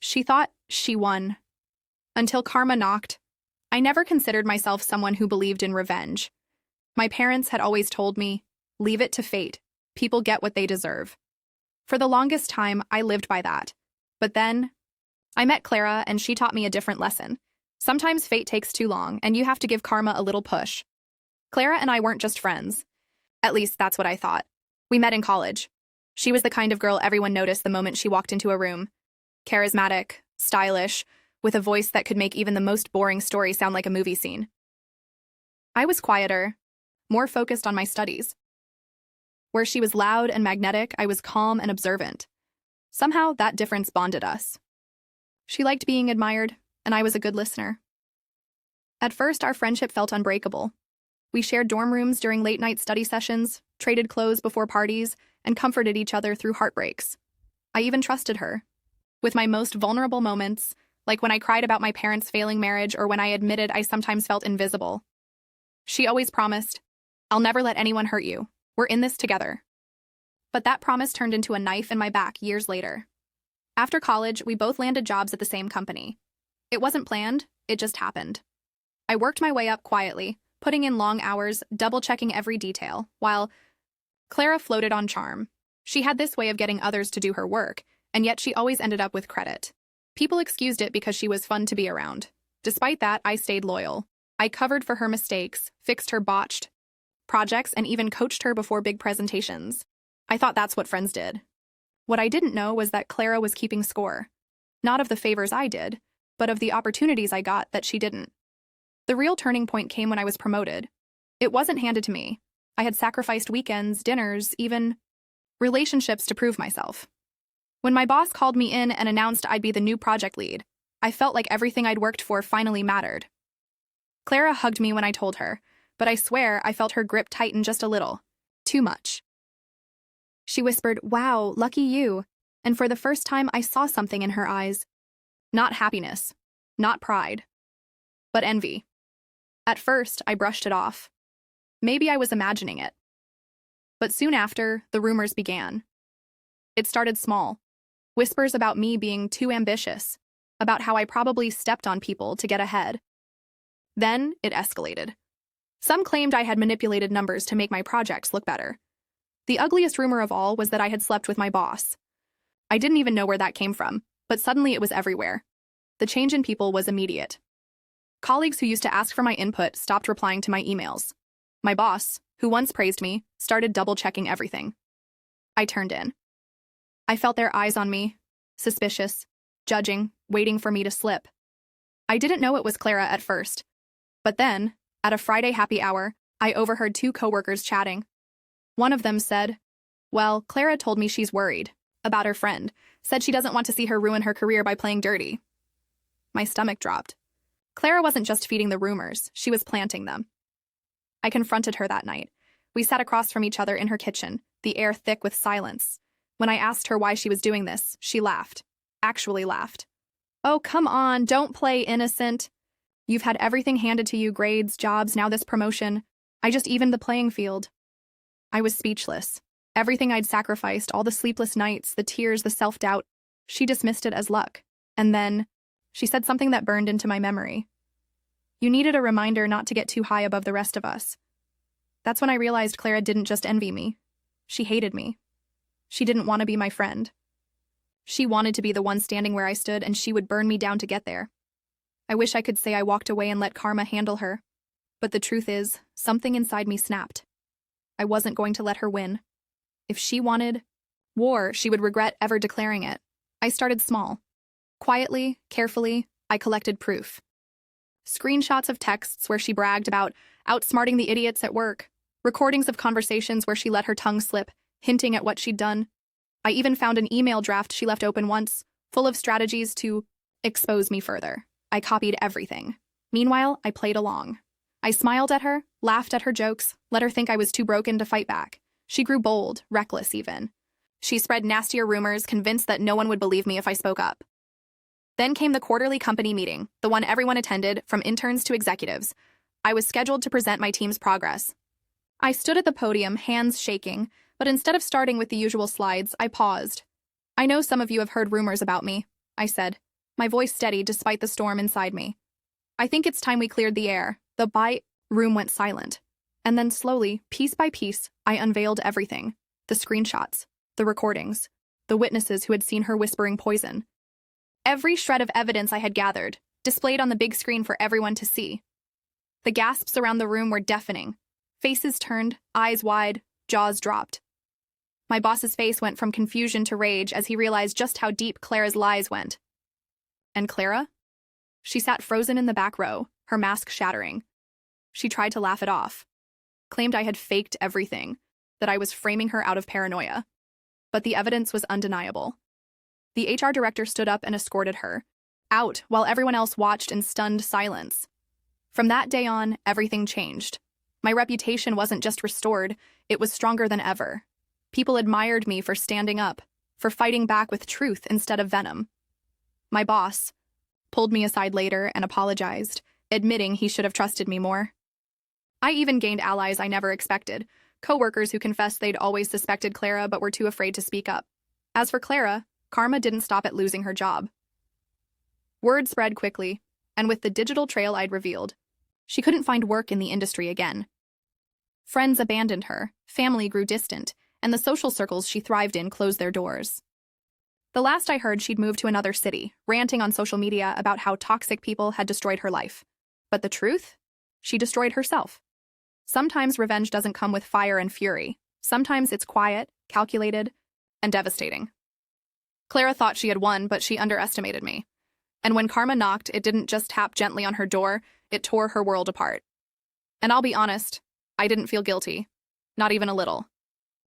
She thought she won. Until karma knocked. I never considered myself someone who believed in revenge. My parents had always told me, leave it to fate. People get what they deserve. For the longest time, I lived by that. But then, I met Clara and she taught me a different lesson. Sometimes fate takes too long and you have to give karma a little push. Clara and I weren't just friends. At least that's what I thought. We met in college. She was the kind of girl everyone noticed the moment she walked into a room. Charismatic, stylish, with a voice that could make even the most boring story sound like a movie scene. I was quieter, more focused on my studies. Where she was loud and magnetic, I was calm and observant. Somehow, that difference bonded us. She liked being admired, and I was a good listener. At first, our friendship felt unbreakable. We shared dorm rooms during late-night study sessions, traded clothes before parties, and comforted each other through heartbreaks. I even trusted her. With my most vulnerable moments, like when I cried about my parents' failing marriage or when I admitted I sometimes felt invisible. She always promised, I'll never let anyone hurt you. We're in this together. But that promise turned into a knife in my back years later. After college, we both landed jobs at the same company. It wasn't planned, it just happened. I worked my way up quietly, putting in long hours, double-checking every detail, while Clara floated on charm. She had this way of getting others to do her work, and yet she always ended up with credit. People excused it because she was fun to be around. Despite that, I stayed loyal. I covered for her mistakes, fixed her botched projects, and even coached her before big presentations. I thought that's what friends did. What I didn't know was that Clara was keeping score. Not of the favors I did, but of the opportunities I got that she didn't. The real turning point came when I was promoted. It wasn't handed to me. I had sacrificed weekends, dinners, even relationships to prove myself. When my boss called me in and announced I'd be the new project lead, I felt like everything I'd worked for finally mattered. Clara hugged me when I told her, but I swear I felt her grip tighten just a little. Too much. She whispered, "Wow, lucky you," and for the first time I saw something in her eyes. Not happiness, not pride, but envy. At first, I brushed it off. Maybe I was imagining it. But soon after, the rumors began. It started small. Whispers about me being too ambitious, about how I probably stepped on people to get ahead. Then, it escalated. Some claimed I had manipulated numbers to make my projects look better. The ugliest rumor of all was that I had slept with my boss. I didn't even know where that came from, but suddenly it was everywhere. The change in people was immediate. Colleagues who used to ask for my input stopped replying to my emails. My boss, who once praised me, started double-checking everything. I turned in. I felt their eyes on me, suspicious, judging, waiting for me to slip. I didn't know it was Clara at first. But then, at a Friday happy hour, I overheard two coworkers chatting. One of them said, "Well, Clara told me she's worried about her friend, said she doesn't want to see her ruin her career by playing dirty." My stomach dropped. Clara wasn't just feeding the rumors, she was planting them. I confronted her that night. We sat across from each other in her kitchen, the air thick with silence. When I asked her why she was doing this, she laughed. Actually laughed. "Oh, come on, don't play innocent. You've had everything handed to you, grades, jobs, now this promotion. I just evened the playing field." I was speechless. Everything I'd sacrificed, all the sleepless nights, the tears, the self-doubt, she dismissed it as luck. And then, she said something that burned into my memory. "You needed a reminder not to get too high above the rest of us." That's when I realized Clara didn't just envy me. She hated me. She didn't want to be my friend. She wanted to be the one standing where I stood, and she would burn me down to get there. I wish I could say I walked away and let karma handle her. But the truth is, something inside me snapped. I wasn't going to let her win. If she wanted war, she would regret ever declaring it. I started small. Quietly, carefully, I collected proof. Screenshots of texts where she bragged about outsmarting the idiots at work, recordings of conversations where she let her tongue slip, hinting at what she'd done. I even found an email draft she left open once, full of strategies to expose me further. I copied everything. Meanwhile, I played along. I smiled at her, laughed at her jokes, let her think I was too broken to fight back. She grew bold, reckless even. She spread nastier rumors, convinced that no one would believe me if I spoke up. Then came the quarterly company meeting, the one everyone attended, from interns to executives. I was scheduled to present my team's progress. I stood at the podium, hands shaking, but instead of starting with the usual slides, I paused. "I know some of you have heard rumors about me," I said. my voice steady despite the storm inside me. I think it's time we cleared the air. The room went silent. And then slowly, piece by piece, I unveiled everything. The screenshots, the recordings, the witnesses who had seen her whispering poison. Every shred of evidence I had gathered, displayed on the big screen for everyone to see. The gasps around the room were deafening. Faces turned, eyes wide, jaws dropped. My boss's face went from confusion to rage as he realized just how deep Clara's lies went. And Clara? She sat frozen in the back row, her mask shattering. She tried to laugh it off, claimed I had faked everything, that I was framing her out of paranoia. But the evidence was undeniable. The HR director stood up and escorted her out while everyone else watched in stunned silence. From that day on, everything changed. My reputation wasn't just restored, it was stronger than ever. People admired me for standing up, for fighting back with truth instead of venom. My boss pulled me aside later and apologized, admitting he should have trusted me more. I even gained allies I never expected, coworkers who confessed they'd always suspected Clara but were too afraid to speak up. As for Clara, karma didn't stop at losing her job. Word spread quickly, and with the digital trail I'd revealed, she couldn't find work in the industry again. Friends abandoned her, family grew distant, and the social circles she thrived in closed their doors. The last I heard, she'd moved to another city, ranting on social media about how toxic people had destroyed her life. But the truth? She destroyed herself. Sometimes revenge doesn't come with fire and fury. Sometimes it's quiet, calculated, and devastating. Clara thought she had won, but she underestimated me. And when karma knocked, it didn't just tap gently on her door, it tore her world apart. And I'll be honest, I didn't feel guilty. Not even a little.